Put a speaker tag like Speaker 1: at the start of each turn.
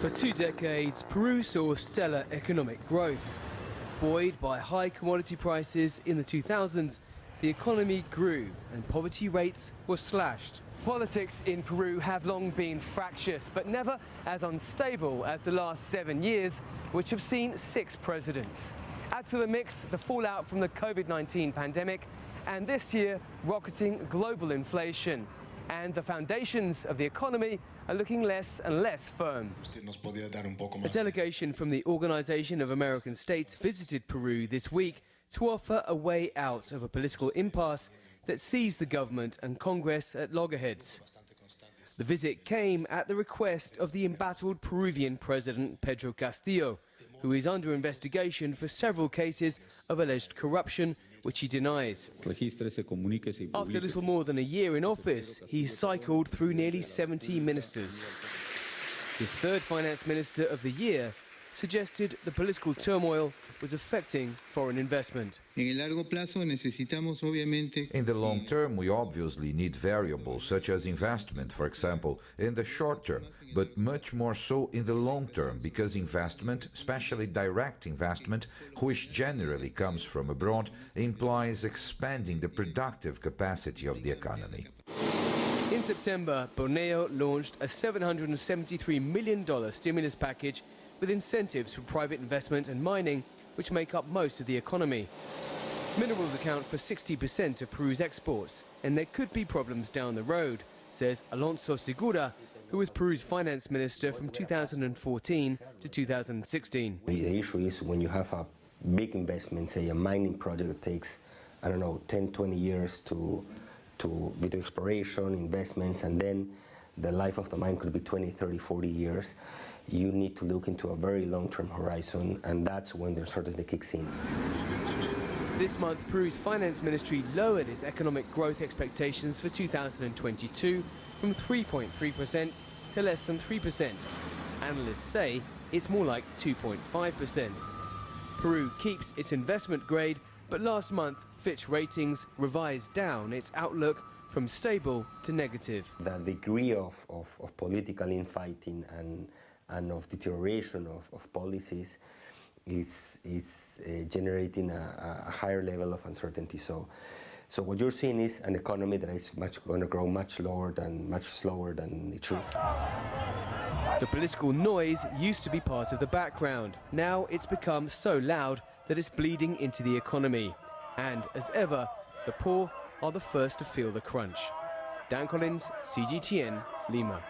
Speaker 1: For 2 decades, Peru saw stellar economic growth. Buoyed by high commodity prices in the 2000s, the economy grew and poverty rates were slashed. Politics in Peru have long been fractious, but never as unstable as the last 7 years, which have seen 6 presidents. Add to the mix the fallout from the COVID-19 pandemic, and this year, rocketing global inflation. And the foundations of the economy are looking less and less firm. A delegation from the Organization of American States visited Peru this week to offer a way out of a political impasse that sees the government and Congress at loggerheads. The visit came at the request of the embattled Peruvian President Pedro Castillo, who is under investigation for several cases of alleged corruption, which he denies. After little more than a year in office, he cycled through nearly 70 ministers. His third finance minister of the year suggested the political turmoil was affecting foreign investment.
Speaker 2: In the
Speaker 3: long term, we obviously need variables such as investment, for example, in the short term, but much more so in the long term, because investment, especially direct investment, which generally comes from abroad, implies expanding the productive capacity of the economy.
Speaker 1: In September, Borneo launched a $773 million stimulus package with incentives for private investment and mining, which make up most of the economy. Minerals account for 60% of Peru's exports, and there could be problems down the road, says Alonso Segura, who was Peru's finance minister from 2014 to 2016.
Speaker 4: The issue is when you have a big investment, say a mining project that takes, 10, 20 years to with exploration, investments, and then the life of the mine could be 20, 30, 40 years. You need to look into a very long-term horizon, and that's when the uncertainty kicks in.
Speaker 1: This month, Peru's finance ministry lowered its economic growth expectations for 2022 from 3.3% to less than 3%. Analysts say it's more like 2.5%. Peru keeps its investment grade, but last month, Fitch Ratings revised down its outlook from stable to negative.
Speaker 4: The degree of political infighting and of deterioration of policies is generating a higher level of uncertainty. So what you're seeing is an economy that is going to grow much slower than it should.
Speaker 1: The political noise used to be part of the background. Now it's become so loud that it's bleeding into the economy. And as ever, the poor are the first to feel the crunch. Dan Collyns, CGTN, Lima.